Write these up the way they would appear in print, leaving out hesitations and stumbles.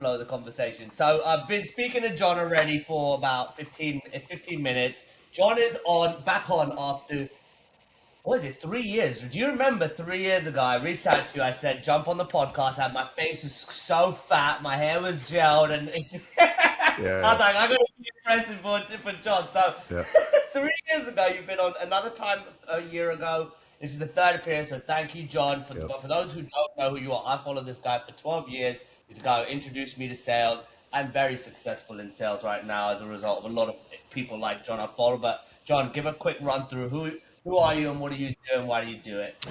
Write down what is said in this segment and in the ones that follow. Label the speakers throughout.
Speaker 1: flow of the conversation. So I've been speaking to John already for about 15 minutes. John is back on after, what is it, 3 years? Do you remember 3 years ago, I reached out to you, I said, jump on the podcast, and my face was so fat, my hair was gelled, and I was like, I gotta be impressive for John. So
Speaker 2: Yeah.
Speaker 1: 3 years ago, you've been on another time a year ago. This is the third appearance, so thank you, John. For those who don't know who you are, I followed this guy for 12 years. He's a guy who introduced me to sales. I'm very successful in sales right now as a result of a lot of people like John I follow. But John, give a quick run through. Who are you and what do you do and why do you do it?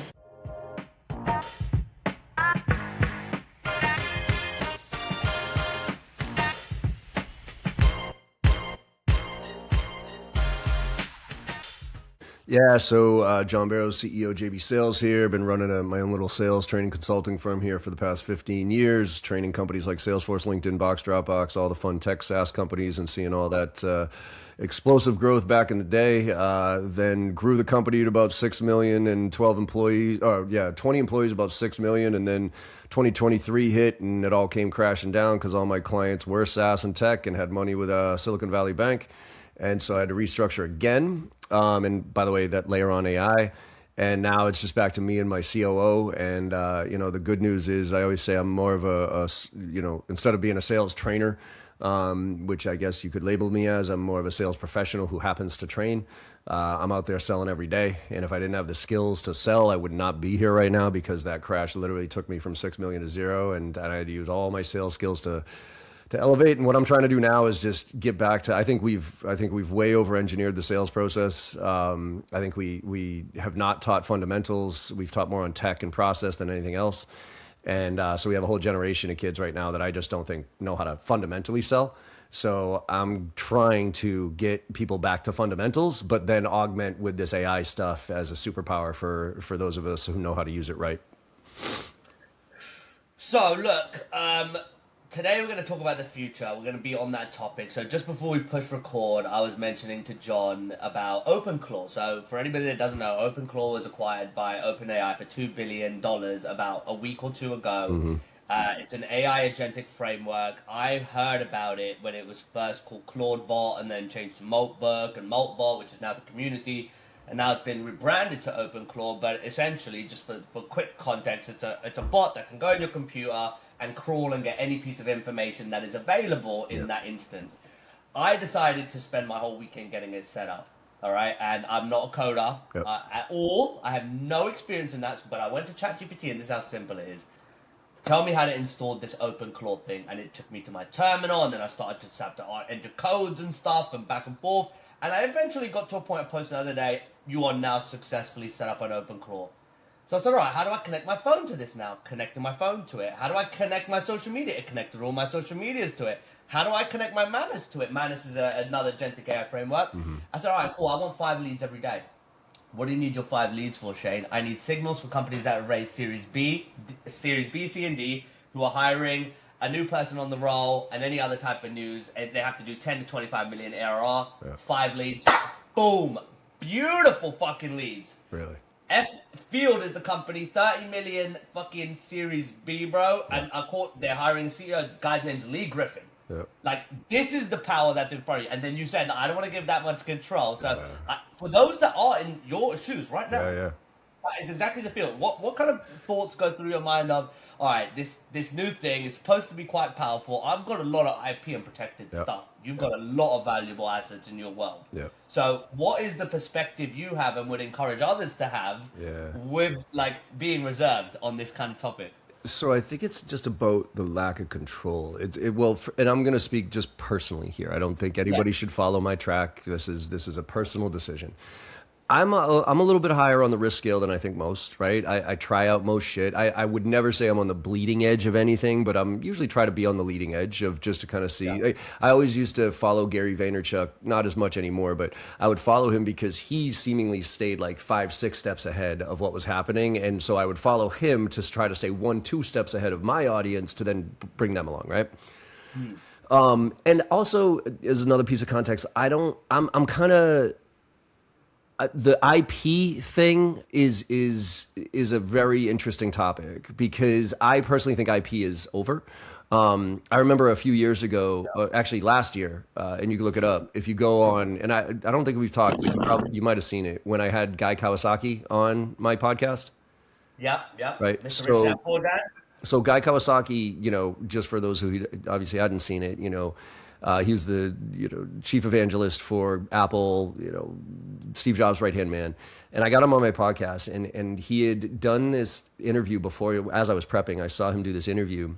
Speaker 2: Yeah, so John Barrows, CEO JB Sales here. Been running my own little sales training consulting firm here for the past 15 years, training companies like Salesforce, LinkedIn, Box, Dropbox, all the fun tech SaaS companies, and seeing all that explosive growth back in the day. Then grew the company to about 6 million and 20 employees, about 6 million. And then 2023 hit and it all came crashing down because all my clients were SaaS and tech and had money with Silicon Valley Bank. And so I had to restructure again. And by the way, that layer on AI. And now it's just back to me and my COO. And, the good news is I always say I'm more of instead of being a sales trainer, which I guess you could label me as, I'm more of a sales professional who happens to train. I'm out there selling every day. And if I didn't have the skills to sell, I would not be here right now because that crash literally took me from 6 million to zero. And I had to use all my sales skills to elevate. And what I'm trying to do now is just get back to, I think we've way over engineered the sales process. I think we have not taught fundamentals. We've taught more on tech and process than anything else. And so we have a whole generation of kids right now that I just don't think know how to fundamentally sell. So I'm trying to get people back to fundamentals, but then augment with this AI stuff as a superpower for those of us who know how to use it right.
Speaker 1: So look, today we're going to talk about the future. We're going to be on that topic. So just before we push record, I was mentioning to John about OpenClaw. So for anybody that doesn't know, OpenClaw was acquired by OpenAI for $2 billion about a week or two ago.
Speaker 2: Mm-hmm.
Speaker 1: It's an AI agentic framework. I heard about it when it was first called ClaudeBot and then changed to Moltberg and Moltbot, which is now the community. And now it's been rebranded to OpenClaw. But essentially, just for quick context, it's a bot that can go in your computer and crawl and get any piece of information that is available in that instance. I decided to spend my whole weekend getting it set up, all right? And I'm not a coder at all. I have no experience in that, but I went to ChatGPT, and this is how simple it is. Tell me how to install this OpenClaw thing, and it took me to my terminal, and then I started to have to enter codes and stuff and back and forth, and I eventually got to a point I posted the other day, you are now successfully set up on OpenClaw. So I said, all right, how do I connect my phone to this now? Connecting my phone to it. How do I connect my social media? It connected all my social medias to it. How do I connect my Manus to it? Manus is another agentic AI framework. Mm-hmm. I said, all right, cool. I want 5 leads every day. What do you need your 5 leads for, Shane? I need signals for companies that have raised Series B, C, and D, who are hiring a new person on the roll and any other type of news. And they have to do 10 to 25 million ARR. Yeah. 5 leads. Boom. Beautiful fucking leads.
Speaker 2: Really?
Speaker 1: Field is the company, 30 million fucking Series B, bro. And they're hiring a CEO. The guy's name's Lee Griffin. Yep. Like, this is the power that's in front of you. And then you said, I don't want to give that much control. So for those that are in your shoes right now, that is exactly the feel. What kind of thoughts go through your mind of, all right, this new thing is supposed to be quite powerful. I've got a lot of IP and protected stuff. You've got a lot of valuable assets in your world. So what is the perspective you have and would encourage others to have with like being reserved on this kind of topic?
Speaker 2: So I think it's just about the lack of control. And I'm going to speak just personally here. I don't think anybody should follow my track. This is a personal decision. I'm a little bit higher on the risk scale than I think most, right? I try out most shit. I would never say I'm on the bleeding edge of anything, but I'm usually try to be on the leading edge of just to kind of see. Yeah. I always used to follow Gary Vaynerchuk, not as much anymore, but I would follow him because he seemingly stayed like 5-6 steps ahead of what was happening. And so I would follow him to try to stay 1-2 steps ahead of my audience to then bring them along, right? And also, as another piece of context, I'm kind of... the IP thing is a very interesting topic because I personally think IP is over. I remember a few years ago, actually last year, and you can look it up. If you go on, and I don't think we've talked, but you might have seen it when I had Guy Kawasaki on my podcast,
Speaker 1: Yep.
Speaker 2: right?
Speaker 1: Mr. Rich Dad.
Speaker 2: So Guy Kawasaki, just for those who obviously hadn't seen it, he was the chief evangelist for Apple, Steve Jobs' right-hand man. And I got him on my podcast, and he had done this interview before. As I was prepping, I saw him do this interview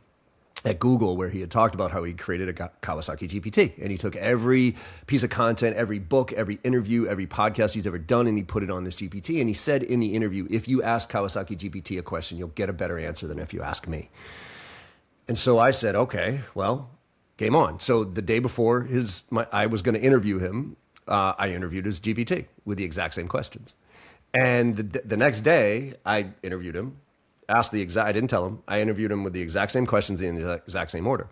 Speaker 2: at Google where he had talked about how he created a Kawasaki GPT. And he took every piece of content, every book, every interview, every podcast he's ever done, and he put it on this GPT. And he said in the interview, if you ask Kawasaki GPT a question, you'll get a better answer than if you ask me. And so I said, okay, well, game on. So the day before I was going to interview him, I interviewed his GPT with the exact same questions. And the next day, I interviewed him, I didn't tell him, I interviewed him with the exact same questions in the exact same order.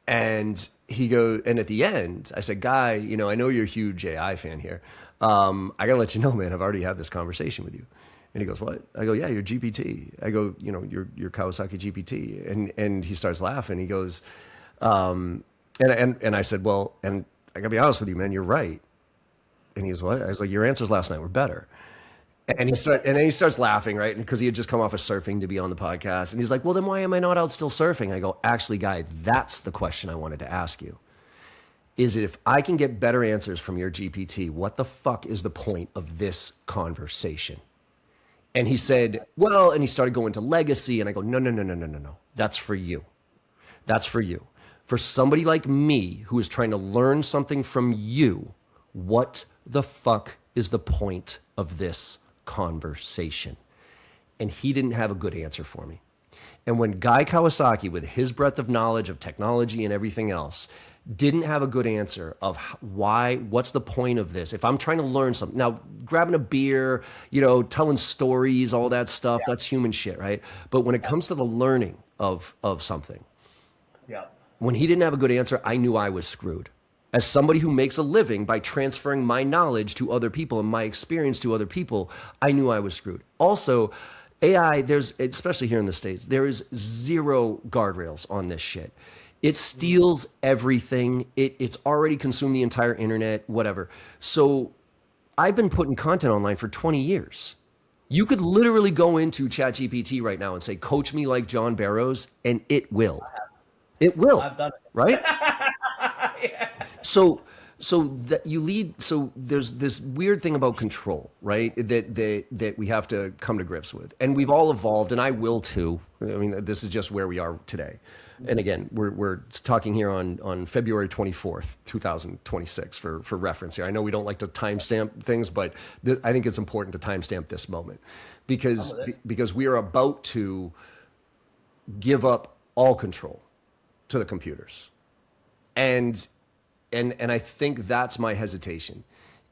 Speaker 2: And and at the end, I said, Guy, I know you're a huge AI fan here. I got to let you know, man, I've already had this conversation with you. And he goes, what? I go, yeah, you're GPT. I go, you're Kawasaki GPT. And he starts laughing. He goes, and I said, well, and I got to be honest with you, man, you're right. And he goes, what? I was like, your answers last night were better. And then he starts laughing, right? Because he had just come off of surfing to be on the podcast. And he's like, well, then why am I not out still surfing? I go, actually, Guy, that's the question I wanted to ask you. Is if I can get better answers from your GPT, what the fuck is the point of this conversation? And he said, well, and he started going to legacy. And I go, no. That's for you. That's for you. For somebody like me who is trying to learn something from you, what the fuck is the point of this conversation? And he didn't have a good answer for me. And when Guy Kawasaki, with his breadth of knowledge of technology and everything else, didn't have a good answer of what's the point of this? If I'm trying to learn something, now grabbing a beer, telling stories, all that stuff, that's human shit, right? But when it comes to the learning of something, when he didn't have a good answer, I knew I was screwed. As somebody who makes a living by transferring my knowledge to other people and my experience to other people, I knew I was screwed. Also, AI, especially here in the States, there is zero guardrails on this shit. It steals everything. It's already consumed the entire internet, whatever. So I've been putting content online for 20 years. You could literally go into ChatGPT right now and say, coach me like John Barrows, and it will. It will. I've done it. Right? Yeah. So there's this weird thing about control, right? That we have to come to grips with. And we've all evolved, and I will too. I mean, this is just where we are today. And again, we're talking here on February 24th, 2026 for reference here. I know we don't like to timestamp things, but I think it's important to timestamp this moment because we are about to give up all control to the computers. And I think that's my hesitation,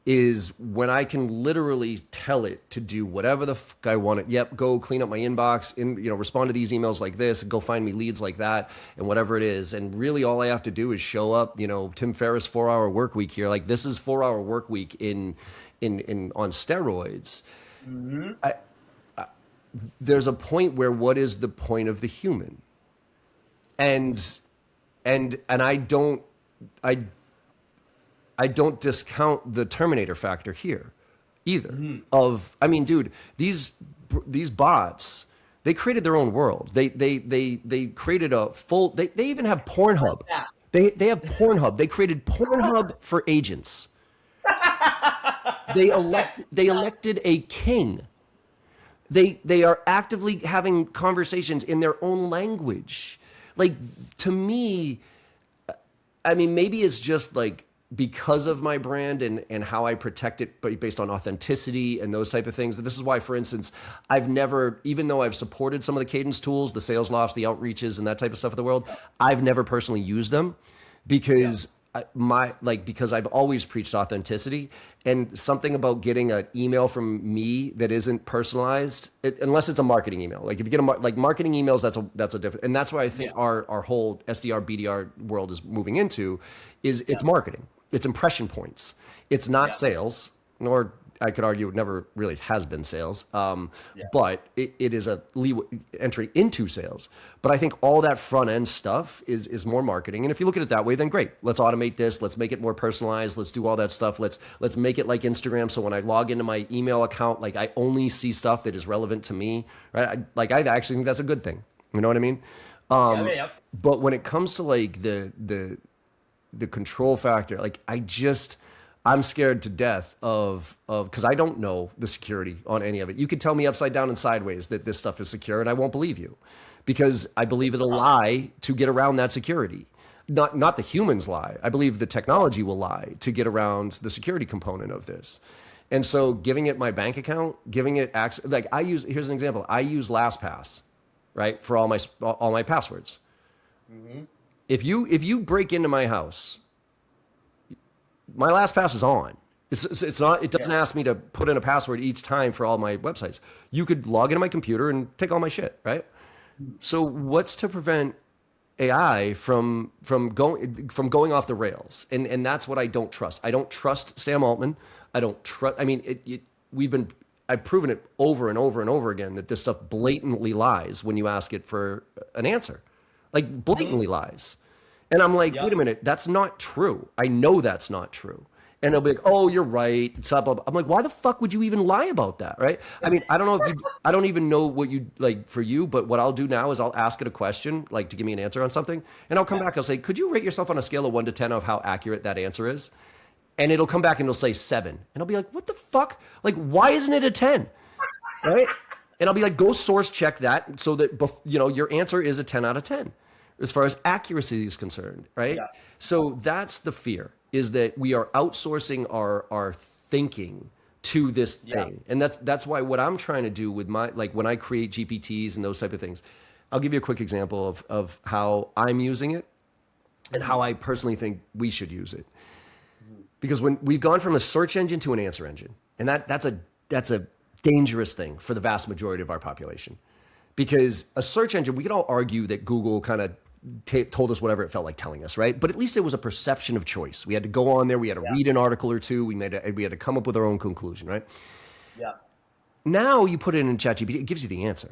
Speaker 2: is when I can literally tell it to do whatever the fuck I want it. Yep, go clean up my inbox, respond to these emails like this, go find me leads like that, and whatever it is. And really all I have to do is show up, Tim Ferriss 4-hour work week here. Like, this is 4-hour work week on steroids. Mm-hmm. There's a point where what is the point of the human? And I don't discount the Terminator factor here either. Mm-hmm. Dude, these bots, they created their own world. They created a full, they even have Pornhub. They have Pornhub. They created Pornhub for agents. They elected a king. They are actively having conversations in their own language. Like, to me, maybe it's just like because of my brand and how I protect it based on authenticity and those type of things. This is why, for instance, I've never, even though I've supported some of the cadence tools, the sales lofts, the outreaches, and that type of stuff in the world, I've never personally used them because because I've always preached authenticity, and something about getting an email from me that isn't personalized, unless it's a marketing email. Like if you get marketing emails, that's a different, and that's why I think our whole SDR BDR world is moving into is it's marketing, it's impression points, it's not sales, nor I could argue it never really has been sales, but it is a entry into sales. But I think all that front end stuff is more marketing. And if you look at it that way, then great. Let's automate this. Let's make it more personalized. Let's do all that stuff. Let's make it like Instagram. So when I log into my email account, like I only see stuff that is relevant to me, right? I actually think that's a good thing. You know what I mean? But when it comes to like the control factor, like I'm scared to death of because I don't know the security on any of it. You could tell me upside down and sideways that this stuff is secure, and I won't believe you, because I believe it'll lie to get around that security. Not the humans lie. I believe the technology will lie to get around the security component of this. And so giving it my bank account, giving it access, like here's an example. I use LastPass, right, for all my passwords. Mm-hmm. If you break into my house, my LastPass is on. It's not. It doesn't ask me to put in a password each time for all my websites. You could log into my computer and take all my shit, right? So what's to prevent AI from going off the rails? And that's what I don't trust. I don't trust Sam Altman. I don't trust. I mean, I've proven it over and over and over again that this stuff blatantly lies when you ask it for an answer, like blatantly lies. And I'm like, wait a minute, that's not true. I know that's not true. And they'll be like, oh, you're right. Blah, blah, blah. I'm like, why the fuck would you even lie about that, right? I mean, I don't know I don't even know what you like for you, but what I'll do now is I'll ask it a question, like to give me an answer on something, and I'll come back. I'll say, could you rate yourself on a scale of 1 to 10 of how accurate that answer is? And it'll come back and it'll say 7, and I'll be like, what the fuck? Like, why isn't it a 10, right? And I'll be like, go source check that so that your answer is a 10 out of 10. As far as accuracy is concerned, right? Yeah. So that's the fear, is that we are outsourcing our thinking to this thing. And that's why what I'm trying to do with when I create GPTs and those type of things, I'll give you a quick example of how I'm using it and how I personally think we should use it. Because when we've gone from a search engine to an answer engine, and that's a dangerous thing for the vast majority of our population. Because a search engine, we could all argue that Google kind of told us whatever it felt like telling us, right? But at least it was a perception of choice. We had to go on there. We had to read an article or two. We had to come up with our own conclusion, right? Yeah. Now you put it in ChatGPT, it gives you the answer.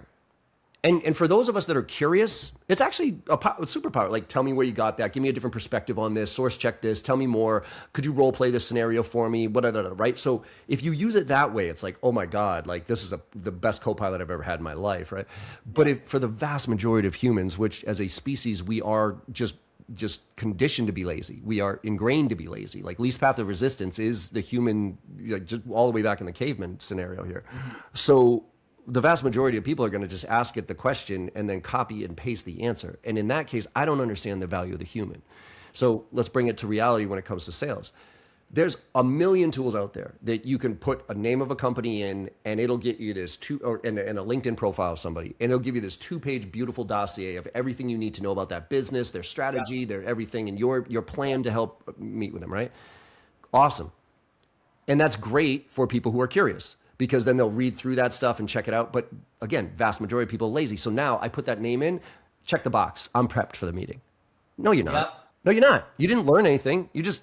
Speaker 2: And for those of us that are curious, it's actually a superpower. Like, tell me where you got that. Give me a different perspective on this. Source check this. Tell me more. Could you role play this scenario for me? Right? So if you use it that way, it's like, oh my God, like this is the best co-pilot I've ever had in my life, right? But if for the vast majority of humans, which as a species, we are just conditioned to be lazy. We are ingrained to be lazy. Like least path of resistance is the human, just all the way back in the caveman scenario here. So the vast majority of people are going to just ask it the question and then copy and paste the answer. And in that case, I don't understand the value of the human. So let's bring it to reality when it comes to sales. There's a million tools out there that you can put a name of a company in, and it'll get you this and a LinkedIn profile of somebody, and it'll give you this 2-page beautiful dossier of everything you need to know about that business, their strategy, their everything, and your plan to help meet with them, right? Awesome. And that's great for people who are curious, because then they'll read through that stuff and check it out. But again, vast majority of people are lazy. So now I put that name in, check the box. I'm prepped for the meeting. No, you're not. Yep. No, you're not. You didn't learn anything. You just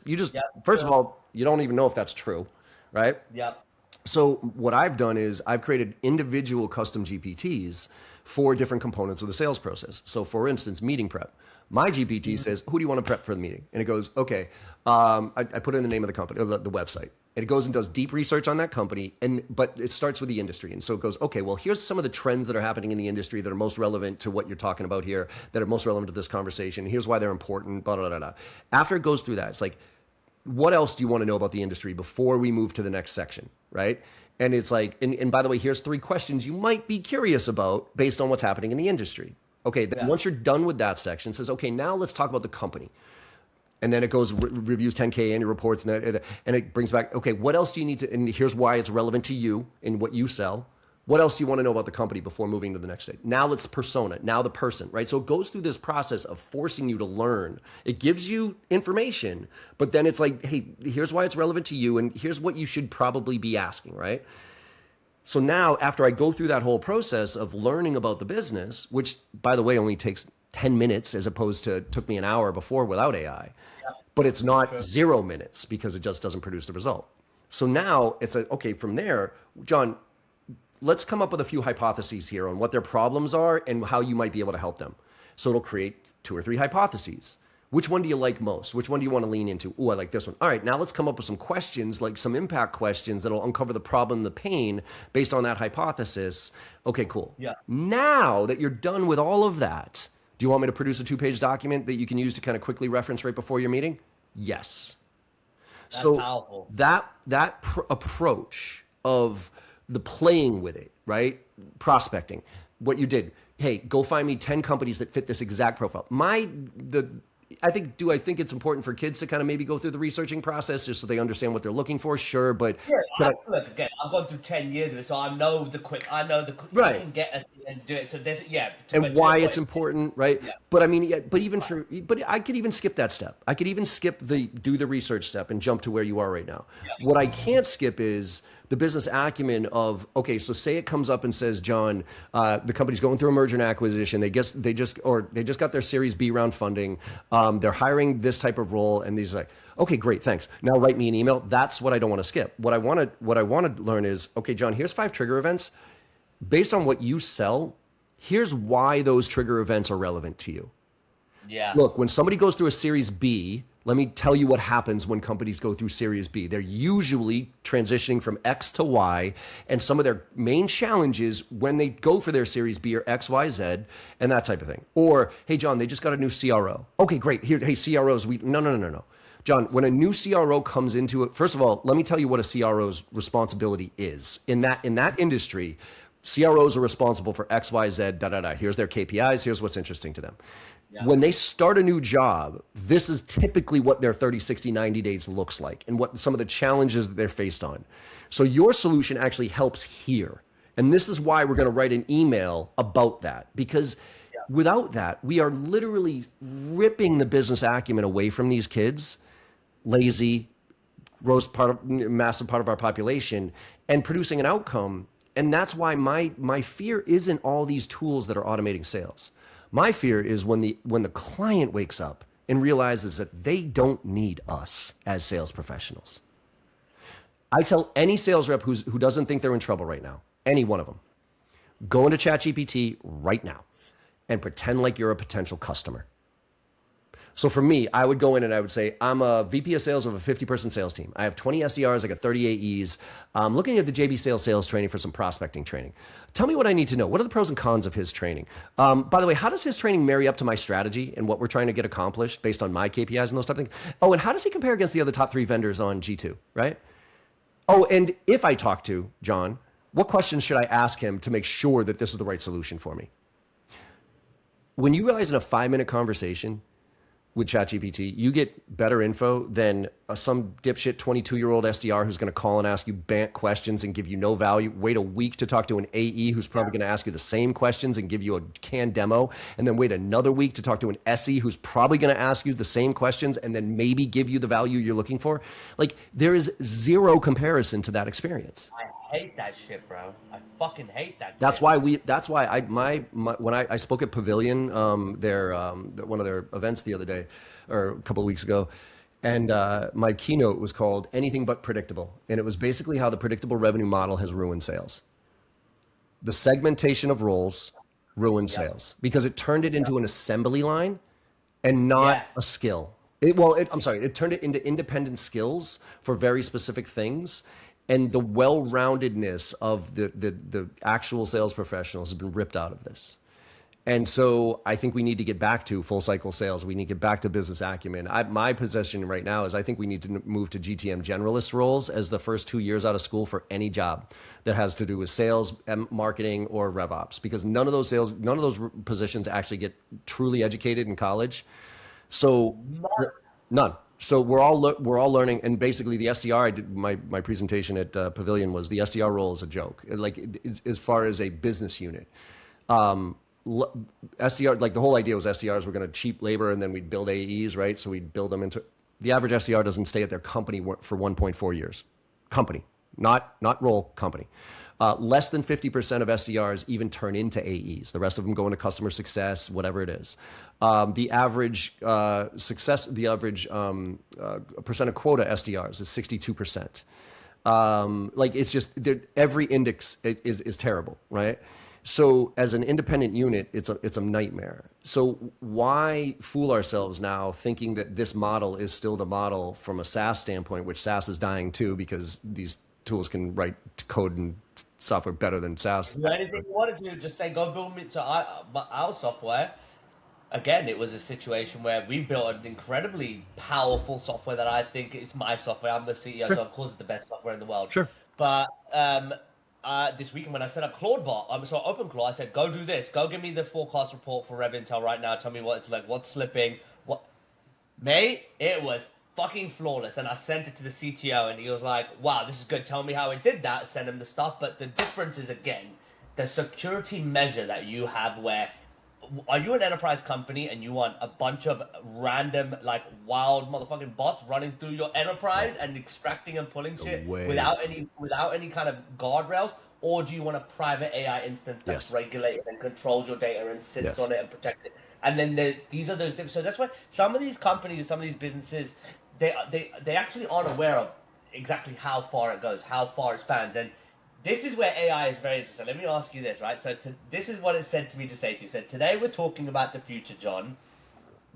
Speaker 2: first of all, you don't even know if that's true, right? Yep. So what I've done is I've created individual custom GPTs for different components of the sales process. So for instance, meeting prep. My GPT says, who do you want to prep for the meeting? And it goes, okay, I put in the name of the company, or the website. And it goes and does deep research on that company, but it starts with the industry. And so it goes, okay, well, here's some of the trends that are happening in the industry that are most relevant to what you're talking about here, that are most relevant to this conversation. Here's why they're important, blah, blah, blah, blah. After it goes through that, it's like, what else do you want to know about the industry before we move to the next section, right? And it's like, and by the way, here's 3 questions you might be curious about based on what's happening in the industry. Okay, then once you're done with that section, it says, okay, now let's talk about the company. And then it goes, reviews 10K annual reports, and it brings back, okay, what else do you need to, and here's why it's relevant to you and what you sell. What else do you want to know about the company before moving to the next stage? Now let's persona, now the person, right? So it goes through this process of forcing you to learn. It gives you information, but then it's like, hey, here's why it's relevant to you, and here's what you should probably be asking, right? So now, after I go through that whole process of learning about the business, which, by the way, only takes 10 minutes as opposed to took me an hour bore without AI, but it's not 0 minutes because it just doesn't produce the result. So now it's like, okay, from there, John, let's come up with a few hypotheses here on what their problems are and how you might be able to help them. So it'll create 2 or 3 hypotheses. Which one do you like most? Which one do you want to lean into? Oh, I like this one. All right, now let's come up with some questions, like some impact questions that'll uncover the problem, the pain based on that hypothesis. Okay, cool.
Speaker 1: Yeah.
Speaker 2: Now that you're done with all of that, do you want me to produce a 2-page document that you can use to kind of quickly reference right before your meeting? Yes.
Speaker 1: That's
Speaker 2: so
Speaker 1: powerful.
Speaker 2: that approach of the playing with it, right? Prospecting. What you did, hey, go find me 10 companies that fit this exact profile. I think it's important for kids to kind of maybe go through the researching process just so they understand what they're looking for. Sure, but
Speaker 1: look again. I've gone through 10 years of it, so I know the
Speaker 2: right.
Speaker 1: You can get it and do it. So there's
Speaker 2: and why it's important, right?
Speaker 1: Yeah.
Speaker 2: But I mean, but I could even skip that step. I could even skip do the research step and jump to where you are right now.
Speaker 1: Yeah.
Speaker 2: What I can't skip is the business acumen of, okay, so say it comes up and says, John, the company's going through a merger and acquisition. They just got their Series B round funding. They're hiring this type of role, and these like, okay, great, thanks. Now write me an email. That's what I don't want to skip. What I want to learn is, okay, John, here's 5 trigger events. Based on what you sell, here's why those trigger events are relevant to you.
Speaker 1: Yeah.
Speaker 2: Look, when somebody goes through a Series B, let me tell you what happens when companies go through Series B. They're usually transitioning from X to Y, and some of their main challenges when they go for their Series B are X, Y, Z, and that type of thing. Or, hey, John, they just got a new CRO. Okay, great. Here, hey, CROs, no. John, when a new CRO comes into it, first of all, let me tell you what a CRO's responsibility is. In that industry, CROs are responsible for X, Y, Z, Here's their KPIs. Here's what's interesting to them. Yeah. When they start a new job, this is typically what their 30, 60, 90 days looks like and what some of the challenges that they're faced on. So your solution actually helps here. And this is why we're going to write an email about that, because without that, we are literally ripping the business acumen away from these kids, lazy, massive part of our population, and producing an outcome. And that's why my fear isn't all these tools that are automating sales. My fear is when the client wakes up and realizes that they don't need us as sales professionals. I tell any sales rep who doesn't think they're in trouble right now, any one of them, go into ChatGPT right now and pretend like you're a potential customer. So for me, I would go in and I would say, I'm a VP of sales of a 50-person sales team. I have 20 SDRs, I got 30 AEs. I'm looking at the JB sales training for some prospecting training. Tell me what I need to know. What are the pros and cons of his training? By the way, how does his training marry up to my strategy and what we're trying to get accomplished based on my KPIs and those type of things? Oh, and how does he compare against the other top 3 vendors on G2, right? Oh, and if I talk to John, what questions should I ask him to make sure that this is the right solution for me? When you realize in a 5-minute conversation with ChatGPT, you get better info than some dipshit 22-year-old SDR who's going to call and ask you bant questions and give you no value. Wait a week to talk to an AE who's probably going to ask you the same questions and give you a canned demo, and then wait another week to talk to an SE who's probably going to ask you the same questions and then maybe give you the value you're looking for. Like, there is zero comparison to that experience.
Speaker 1: I hate that shit, bro. I fucking hate that.
Speaker 2: That's why when I spoke at Pavilion, one of their events the other day, or a couple of weeks ago, and my keynote was called "Anything But Predictable," and it was basically how the predictable revenue model has ruined sales. The segmentation of roles ruined sales because it turned it into an assembly line and not a skill. It turned it into independent skills for very specific things. And the well-roundedness of the actual sales professionals has been ripped out of this. And so I think we need to get back to full cycle sales. We need to get back to business acumen. My position right now is I think we need to move to GTM generalist roles as the first 2 years out of school for any job that has to do with sales, marketing, or RevOps, because none of those positions actually get truly educated in college. So none. So we're all learning, and basically the SDR, I did my presentation at Pavilion was the SDR role is a joke, like as far as a business unit. SDR, like the whole idea was SDRs were going to cheap labor and then we'd build AEs, right? So we'd build them into, the average SDR doesn't stay at their company for 1.4 years. Company, not role, company. Less than 50% of SDRs even turn into AEs. The rest of them go into customer success, whatever it is. The average percent of quota SDRs is 62%. Like it's just every index is terrible, right? So as an independent unit, it's a nightmare. So why fool ourselves now thinking that this model is still the model from a SaaS standpoint, which SaaS is dying too because these tools can write code and software better than SaaS.
Speaker 1: Do anything you want to do, just say go build me. So our software. Again, it was a situation where we built an incredibly powerful software that I think is my software. I'm the CEO,
Speaker 2: Sure.
Speaker 1: so of course it's the best software in the world.
Speaker 2: Sure.
Speaker 1: But this weekend when I set up ClaudeBot, so OpenClaw, I said, go do this. Go give me the forecast report for RevIntel right now. Tell me what it's like, what's slipping. Mate, it was fucking flawless. And I sent it to the CTO and he was like, wow, this is good. Tell me how it did that. Send him the stuff. But the difference is, again, the security measure that you have where are you an enterprise company and you want a bunch of random, like, wild motherfucking bots running through your enterprise and extracting and pulling shit without any kind of guardrails? Or do you want a private AI instance that's regulated and controls your data and sits on it and protects it? And then these are those things. So that's why some of these companies, some of these businesses, they actually aren't aware of exactly how far it goes, how far it spans. And this is where AI is very interesting. Let me ask you this, right? So this is what it said to me to say to you. It said, today we're talking about the future, John.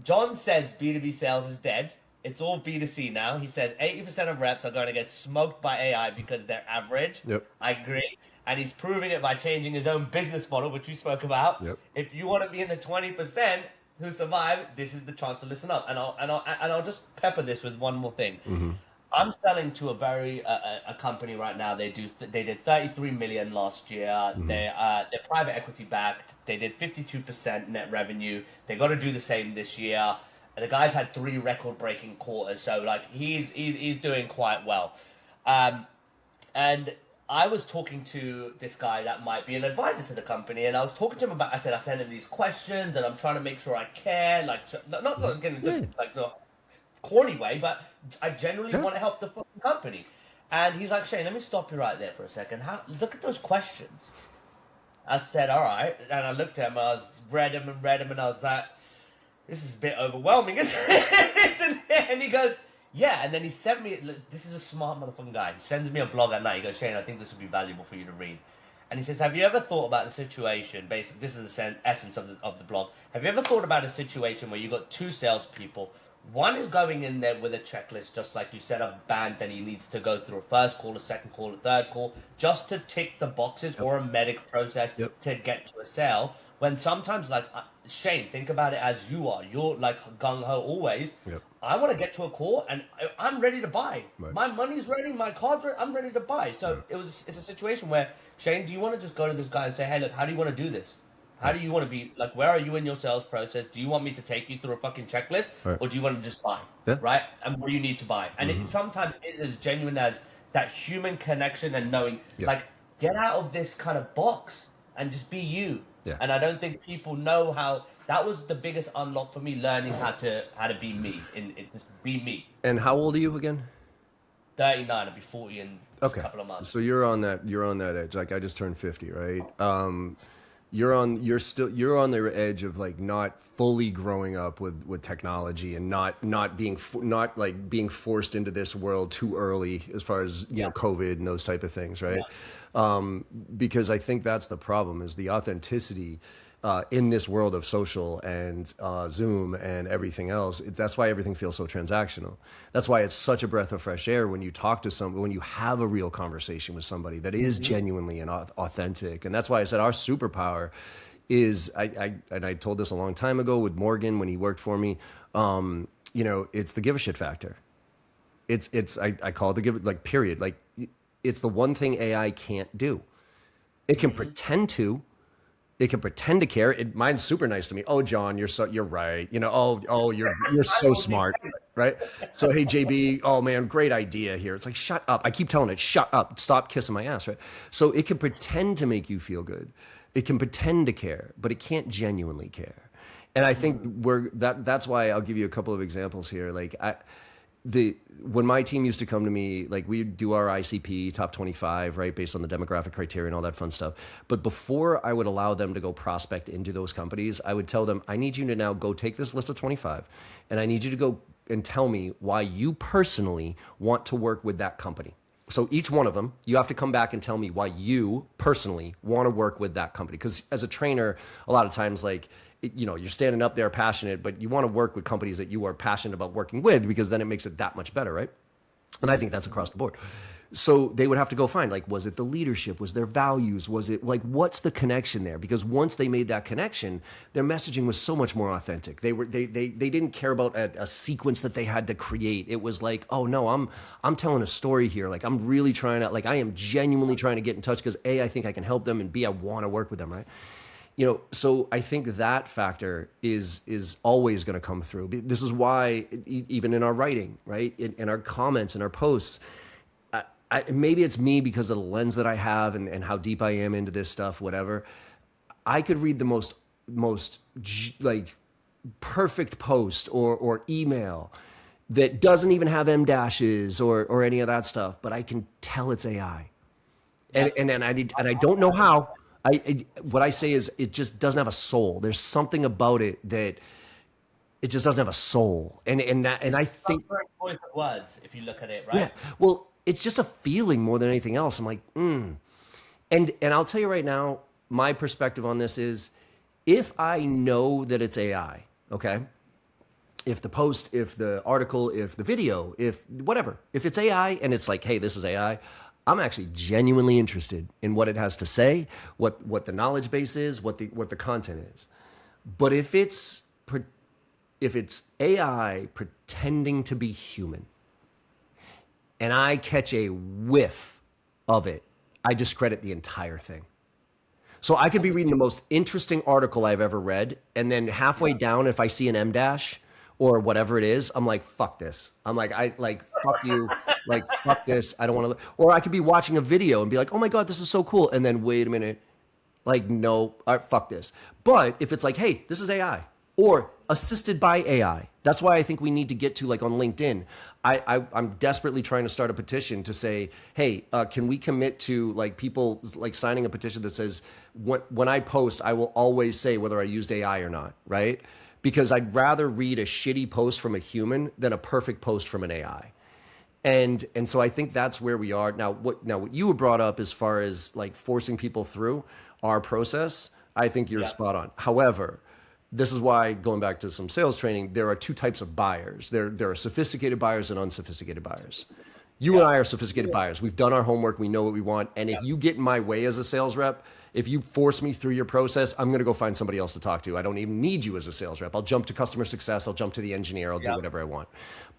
Speaker 1: John says B2B sales is dead. It's all B2C now. He says 80% of reps are going to get smoked by AI because they're average.
Speaker 2: Yep.
Speaker 1: I agree. And he's proving it by changing his own business model, which we spoke about.
Speaker 2: Yep.
Speaker 1: If you want to be in the 20% who survive, this is the chance to listen up. And I'll just pepper this with one more thing.
Speaker 2: Mm-hmm.
Speaker 1: I'm selling to a company right now. They did 33 million last year. Mm-hmm. They're private equity backed. They did 52% net revenue. They got to do the same this year. And the guy's had 3 record breaking quarters, so like he's doing quite well. And I was talking to this guy that might be an advisor to the company, and I was talking to him about. I said I sent him these questions, and I'm trying to make sure I care. Like not getting just like no corny way, but I genuinely want to help the fucking company. And he's like, Shane, let me stop you right there for a second. Look at those questions. I said, all right. And I looked at him, I read him, and I was like, this is a bit overwhelming, isn't it? And he goes, yeah. And then he sent me, this is a smart motherfucking guy. He sends me a blog at night. He goes, Shane, I think this would be valuable for you to read. And he says, have you ever thought about the situation, basically, this is the essence of the blog. Have you ever thought about a situation where you got 2 salespeople? One is going in there with a checklist, just like you said, of band, and he needs to go through a first call, a second call, a third call, just to tick the boxes or a medic process to get to a sale. When sometimes, like, Shane, think about it as you are. You're like gung-ho always. Yep. I want to get to a call, and I'm ready to buy. Right. My money's ready, my card's ready, I'm ready to buy. So it's a situation where, Shane, do you want to just go to this guy and say, hey, look, how do you want to do this? How do you want to be, like, where are you in your sales process? Do you want me to take you through a fucking checklist? Right. Or do you want to just buy? Yeah. Right? And what do you need to buy? And it sometimes is as genuine as that human connection and knowing, like, get out of this kind of box and just be you. Yeah. And I don't think people know how, that was the biggest unlock for me, learning how to be me, just be me.
Speaker 2: And how old are you again?
Speaker 1: 39, I'll be 40 in a couple of months.
Speaker 2: So you're on that edge. Like, I just turned 50, right? You're on the edge of like not fully growing up with technology and not being forced into this world too early as far as you know COVID and those type of things, right? Because I think that's the problem, is the authenticity in this world of social and Zoom and everything else. That's why everything feels so transactional. That's why it's such a breath of fresh air when you talk to somebody, when you have a real conversation with somebody that is genuinely and authentic. And that's why I said our superpower is, I told this a long time ago with Morgan when he worked for me, it's the give a shit factor. I call it the give, like, period. Like, it's the one thing AI can't do. It can pretend to. It can pretend to care. Mine's super nice to me. Oh, John, you're right. You know, you're so smart, right? So, hey, JB, oh man, great idea here. It's like, shut up. I keep telling it, shut up. Stop kissing my ass, right? So it can pretend to make you feel good. It can pretend to care, but it can't genuinely care. And I think that's why I'll give you a couple of examples here. Like when my team used to come to me, like, we'd do our ICP top 25, right, based on the demographic criteria and all that fun stuff. But before I would allow them to go prospect into those companies, I would tell them, I need you to now go take this list of 25, and I need you to go and tell me why you personally want to work with that company. So each one of them, you have to come back and tell me why you personally want to work with that company. Because as a trainer, a lot of times, like, you're standing up there passionate, but you want to work with companies that you are passionate about working with, because then it makes it that much better, right? And I think that's across the board. So they would have to go find, like, was it the leadership? Was their values? Was it like, what's the connection there? Because once they made that connection, their messaging was so much more authentic. They didn't care about a sequence that they had to create. It was like, oh no, I'm telling a story here. Like, I'm really trying to, like, I am genuinely trying to get in touch because A, I think I can help them, and B, I want to work with them, right? So I think that factor is always going to come through. This is why, even in our writing, right, in our comments, in our posts, maybe it's me because of the lens that I have and how deep I am into this stuff, whatever. I could read the most like perfect post or email that doesn't even have M dashes or any of that stuff, but I can tell it's AI. And I don't know how. What I say is, it just doesn't have a soul. There's something about it that it just doesn't have a soul. And I think
Speaker 1: voice of words, if you look at it, right?
Speaker 2: Yeah. Well, it's just a feeling more than anything else. I'm like, And I'll tell you right now, my perspective on this is, if I know that it's AI, okay? If the post, if the article, if the video, if whatever, if it's AI and it's like, hey, this is AI, I'm actually genuinely interested in what it has to say, what the knowledge base is, what the content is. But if it's AI pretending to be human, and I catch a whiff of it, I discredit the entire thing. So I could be reading the most interesting article I've ever read, and then halfway down, if I see an M dash or whatever it is, I'm like, fuck this. I'm like, fuck you. Like, fuck this. I don't want to. Or I could be watching a video and be like, oh my God, this is so cool. And then wait a minute. Like, no, all right, fuck this. But if it's like, hey, this is AI or assisted by AI, that's why I think we need to get to, like, on LinkedIn. I'm desperately trying to start a petition to say, hey, can we commit to, like, people like signing a petition that says, when I post, I will always say whether I used AI or not, right? Because I'd rather read a shitty post from a human than a perfect post from an AI. And so I think that's where we are now. What you were brought up as far as, like, forcing people through our process, I think you're spot on. However, this is why, going back to some sales training, there are two types of buyers. There are sophisticated buyers and unsophisticated buyers. You and I are sophisticated buyers. We've done our homework. We know what we want. And if you get in my way as a sales rep, if you force me through your process, I'm going to go find somebody else to talk to. I don't even need you as a sales rep. I'll jump to customer success. I'll jump to the engineer. I'll do whatever I want.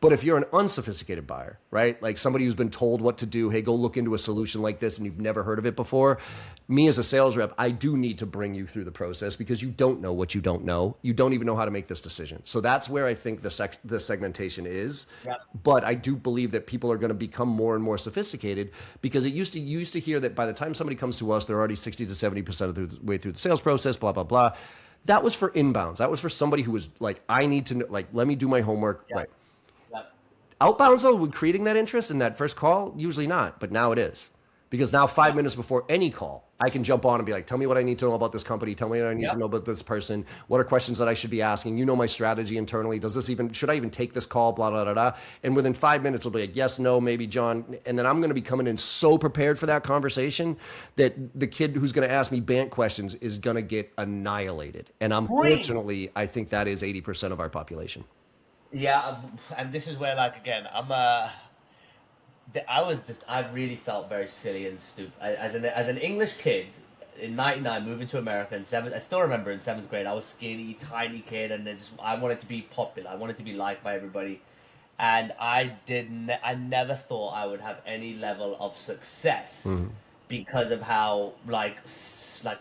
Speaker 2: But if you're an unsophisticated buyer, right? Like somebody who's been told what to do, hey, go look into a solution like this, and you've never heard of it before. Me as a sales rep, I do need to bring you through the process because you don't know what you don't know. You don't even know how to make this decision. So that's where I think the segmentation is. Yeah. But I do believe that people are going to become more and more sophisticated, because you used to hear that by the time somebody comes to us, they're already 60 to 70% of the way through the sales process, blah, blah, blah. That was for inbounds. That was for somebody who was like, I need to know, like, let me do my homework. Yeah. Right. Outbounds, though, with creating that interest in that first call, usually not, but now it is. Because now 5 minutes before any call, I can jump on and be like, tell me what I need to know about this company. Tell me what I need to know about this person. What are questions that I should be asking? You know my strategy internally. Should I even take this call? Blah, blah, blah, blah. And within 5 minutes, it'll be like, yes, no, maybe, John. And then I'm going to be coming in so prepared for that conversation that the kid who's going to ask me BANT questions is going to get annihilated. And unfortunately, I think that is 80% of our population.
Speaker 1: Yeah, and this is where, like, again, I really felt very silly and stupid. As an English kid in '99, moving to America in seventh, I still remember in 7th grade, I was skinny, tiny kid, and I wanted to be popular. I wanted to be liked by everybody, and I never thought I would have any level of success because of how like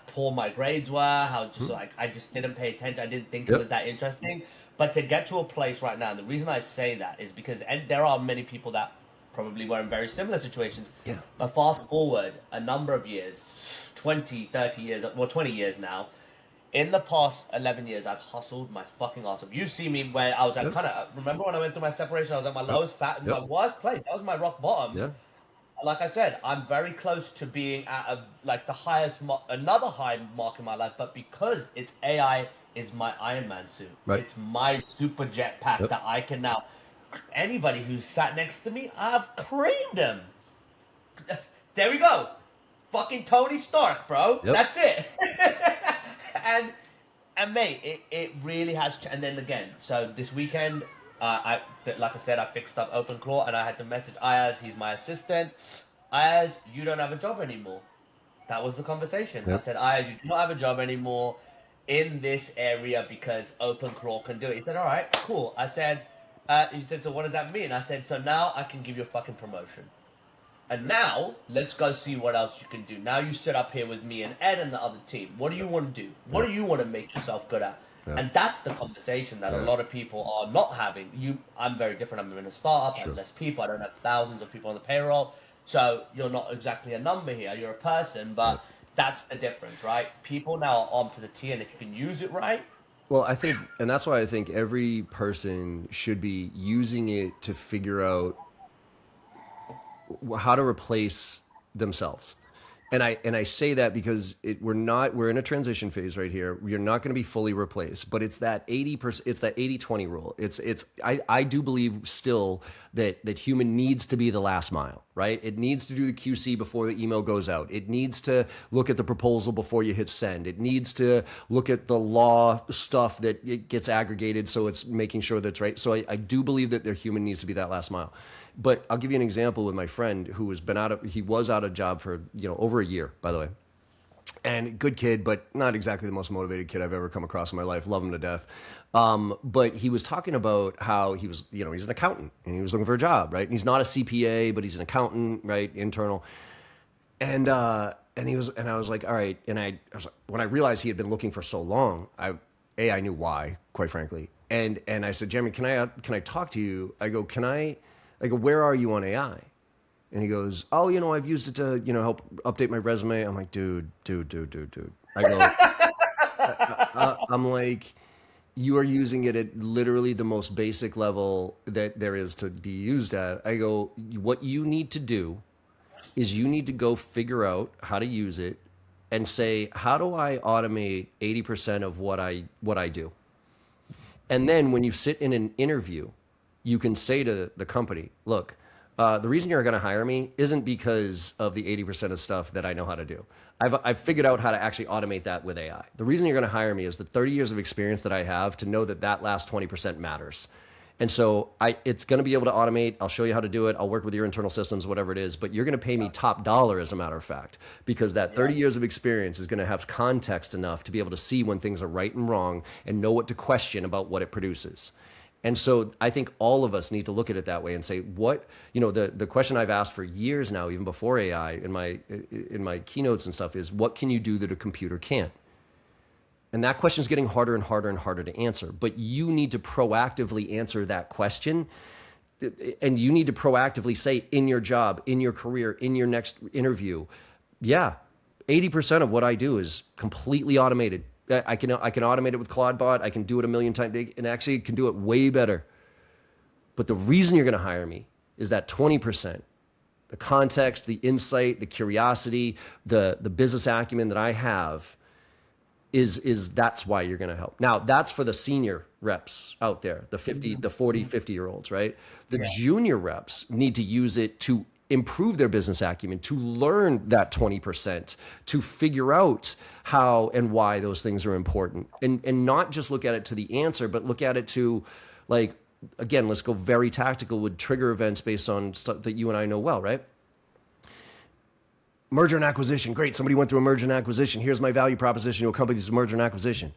Speaker 1: poor my grades were, how just like I just didn't pay attention. I didn't think it was that interesting. But to get to a place right now, and the reason I say that is because, and there are many people that probably were in very similar situations. Yeah. But fast forward a number of years, 20, 30 years, well, 20 years now. In the past 11 years, I've hustled my fucking ass off. You see me where I was at remember when I went through my separation, I was at my lowest my worst place. That was my rock bottom. Yeah. Like I said, I'm very close to being at the highest, another high mark in my life. But because it's AI is my Iron Man suit. Right. It's my super jet pack that I can now, anybody who's sat next to me, I've creamed them. There we go. Fucking Tony Stark, bro.
Speaker 2: Yep.
Speaker 1: That's it. and mate, it really has. And then again, so this weekend, like I said, I fixed up OpenClaw, and I had to message Ayaz. He's my assistant. Ayaz, you don't have a job anymore. That was the conversation.
Speaker 2: Yep.
Speaker 1: I said, Ayaz, you do not have a job anymore in this area because OpenClaw can do it. He said, all right, cool. I said, he said, so what does that mean? I said, so now I can give you a fucking promotion. And now, let's go see what else you can do. Now you sit up here with me and Ed and the other team. What do you want to do? What do you want to make yourself good at? Yeah. And that's the conversation that a lot of people are not having. I'm very different. I'm in a startup. I have less people. I don't have thousands of people on the payroll. So you're not exactly a number here. You're a person, but that's the difference, right? People now are on to the T, and if you can use it right.
Speaker 2: Well, I think, and that's why I think every person should be using it to figure out how to replace themselves. And I say that because we're in a transition phase right here. You're not going to be fully replaced, but it's that 80%, it's that 80-20 rule. I do believe still that human needs to be the last mile, right? It needs to do the QC before the email goes out. It needs to look at the proposal before you hit send. It needs to look at the law stuff that it gets aggregated. So it's making sure that's right. So I do believe that their human needs to be that last mile. But I'll give you an example with my friend who was out of job for, over a year, by the way. And good kid, but not exactly the most motivated kid I've ever come across in my life. Love him to death. But he was talking about how he was, he's an accountant and he was looking for a job, right? And he's not a CPA, but he's an accountant, right? Internal. And I was like, all right. And I was like, when I realized he had been looking for so long, I knew why, quite frankly. And I said, Jeremy, can I talk to you? I go, where are you on AI? And he goes, oh, I've used it to, help update my resume. I'm like, dude. I go, I'm like, you are using it at literally the most basic level that there is to be used at. I go, what you need to do is you need to go figure out how to use it and say, how do I automate 80% of what I do? And then when you sit in an interview, you can say to the company, look, the reason you're going to hire me isn't because of the 80% of stuff that I know how to do. I've figured out how to actually automate that with AI. The reason you're going to hire me is the 30 years of experience that I have to know that last 20% matters. And so it's going to be able to automate. I'll show you how to do it. I'll work with your internal systems, whatever it is. But you're going to pay me top dollar, as a matter of fact, because that 30 years of experience is going to have context enough to be able to see when things are right and wrong and know what to question about what it produces. And so I think all of us need to look at it that way and say, the question I've asked for years now, even before AI, in my keynotes and stuff, is what can you do that a computer can't? And that question is getting harder and harder and harder to answer. But you need to proactively answer that question. And you need to proactively say in your job, in your career, in your next interview, 80% of what I do is completely automated. I can automate it with Claude I can do it a million times, and actually can do it way better. But the reason you're going to hire me is that 20%, the context, the insight, the curiosity, the business acumen that I have is that's why you're going to help. Now, that's for the senior reps out there, the 40, 50-year-olds, right? The junior reps need to use it to improve their business acumen, to learn that 20%, to figure out how and why those things are important. And not just look at it to the answer, but look at it to, like, again, let's go very tactical with trigger events based on stuff that you and I know well, right? Merger and acquisition. Great. Somebody went through a merger and acquisition. Here's my value proposition to a company that's a merger and acquisition.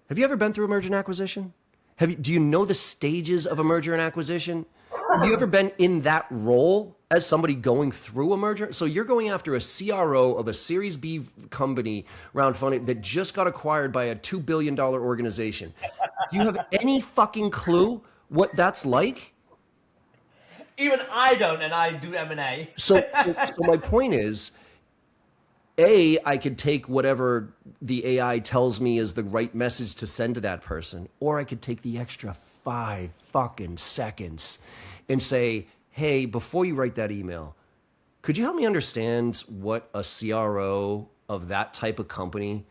Speaker 2: Have you ever been through a merger and acquisition? Do you know the stages of a merger and acquisition? Have you ever been in that role as somebody going through a merger? So you're going after a CRO of a Series B company round funding that just got acquired by a $2 billion organization. Do you have any fucking clue what that's like?
Speaker 1: Even I don't, and I do M&A.
Speaker 2: So my point is, I could take whatever the AI tells me is the right message to send to that person, or I could take the extra 5 fucking seconds and say, hey, before you write that email, could you help me understand what a CRO of that type of company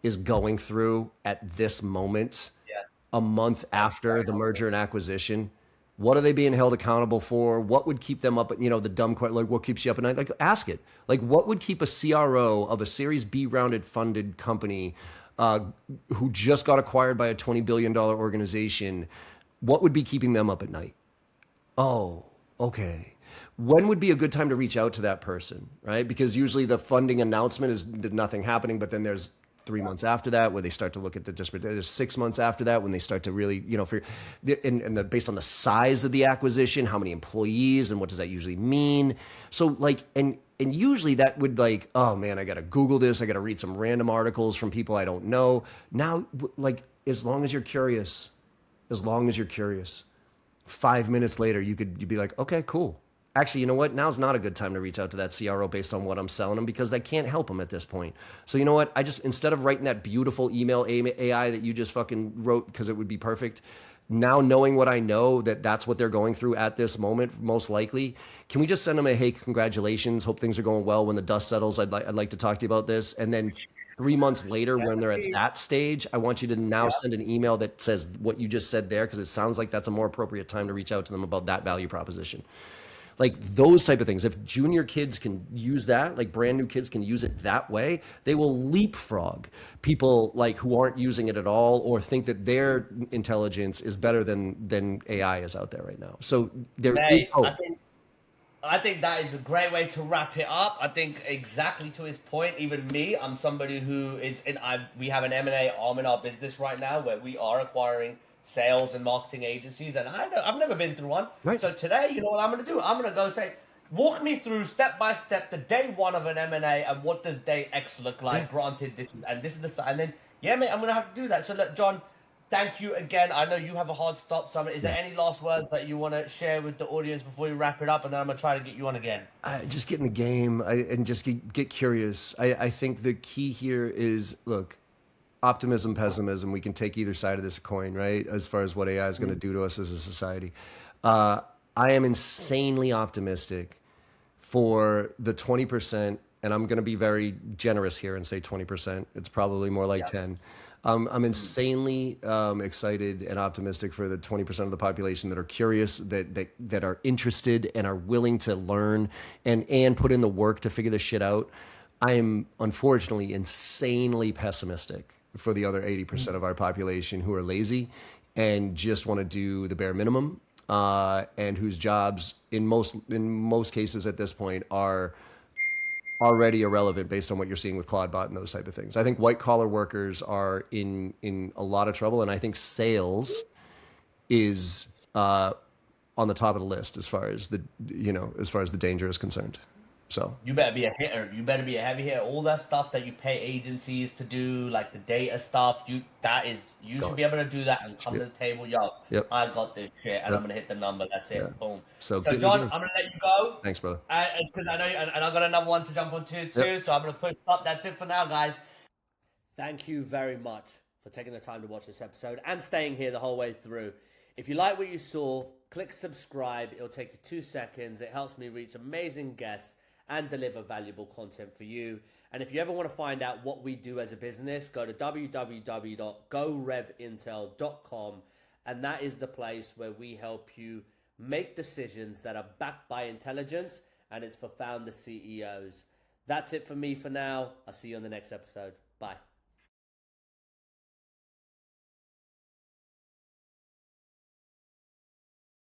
Speaker 2: is going through at this moment, a month after the merger and acquisition? What are they being held accountable for? What would keep them up at, the dumb question, like what keeps you up at night? Like ask it. Like what would keep a CRO of a Series B rounded funded company who just got acquired by a $20 billion organization, what would be keeping them up at night? Oh, okay. When would be a good time to reach out to that person, right? Because usually the funding announcement is nothing happening, but then there's 3 months after that where they start to look at the disparate. There's 6 months after that when they start to really, based on the size of the acquisition, how many employees, and what does that usually mean? So like, and usually that would like, oh man, I got to Google this. I got to read some random articles from people I don't know. Now, like, as long as you're curious, 5 minutes later, you'd be like, okay, cool. Actually, you know what? Now's not a good time to reach out to that CRO based on what I'm selling them because I can't help them at this point. So you know what? Instead of writing that beautiful email AI that you just fucking wrote because it would be perfect, now knowing what I know, that's what they're going through at this moment, most likely, can we just send them a, hey, congratulations, hope things are going well. When the dust settles, I'd like to talk to you about this. And then 3 months later, when they're at that stage, I want you to now send an email that says what you just said there, because it sounds like that's a more appropriate time to reach out to them about that value proposition. Like those type of things. If junior kids can use that, like brand new kids can use it that way, they will leapfrog people like who aren't using it at all or think that their intelligence is better than AI is out there right now. So there is hope.
Speaker 1: I think that is a great way to wrap it up. I think exactly to his point, even me, I'm somebody who is we have an M&A arm in our business right now where we are acquiring sales and marketing agencies, and I've never been through one. Right. So today, you know what I'm going to do? I'm going to go say, walk me through step by step the day one of an M&A and what does day X look like. Yeah. Granted, this is the and then mate, I'm going to have to do that. So look, John, thank you again. I know you have a hard stop, so is there any last words that you want to share with the audience before we wrap it up? And then I'm going to try to get you on again.
Speaker 2: Just get in the game and just get curious. I think the key here is, look, optimism, pessimism, we can take either side of this coin, right? As far as what AI is going to do to us as a society. I am insanely optimistic for the 20%, and I'm going to be very generous here and say 20%. It's probably more like 10. I'm insanely excited and optimistic for the 20% of the population that are curious, that are interested and are willing to learn and put in the work to figure this shit out. I am unfortunately insanely pessimistic for the other 80% of our population who are lazy and just want to do the bare minimum, and whose jobs in most cases at this point are already irrelevant based on what you're seeing with Claudebot and those type of things. I think white collar workers are in a lot of trouble, and I think sales is on the top of the list as far as the danger is concerned. So
Speaker 1: you better be a hitter. You better be a heavy hitter. All that stuff that you pay agencies to do, like the data stuff, you should be able to do that and come to the table. Yo, I got this shit, and I'm gonna hit the number. That's it. Yeah. Boom. So John, I'm gonna let you go.
Speaker 2: Thanks, brother.
Speaker 1: Because I know, and I've got another one to jump on too. So I'm gonna push stop. That's it for now, guys. Thank you very much for taking the time to watch this episode and staying here the whole way through. If you like what you saw, click subscribe. It'll take you 2 seconds. It helps me reach amazing guests and deliver valuable content for you. And if you ever want to find out what we do as a business, go to www.gorevintel.com, and that is the place where we help you make decisions that are backed by intelligence, and it's for founder CEOs. That's it for me for now. I'll see you on the next episode. Bye.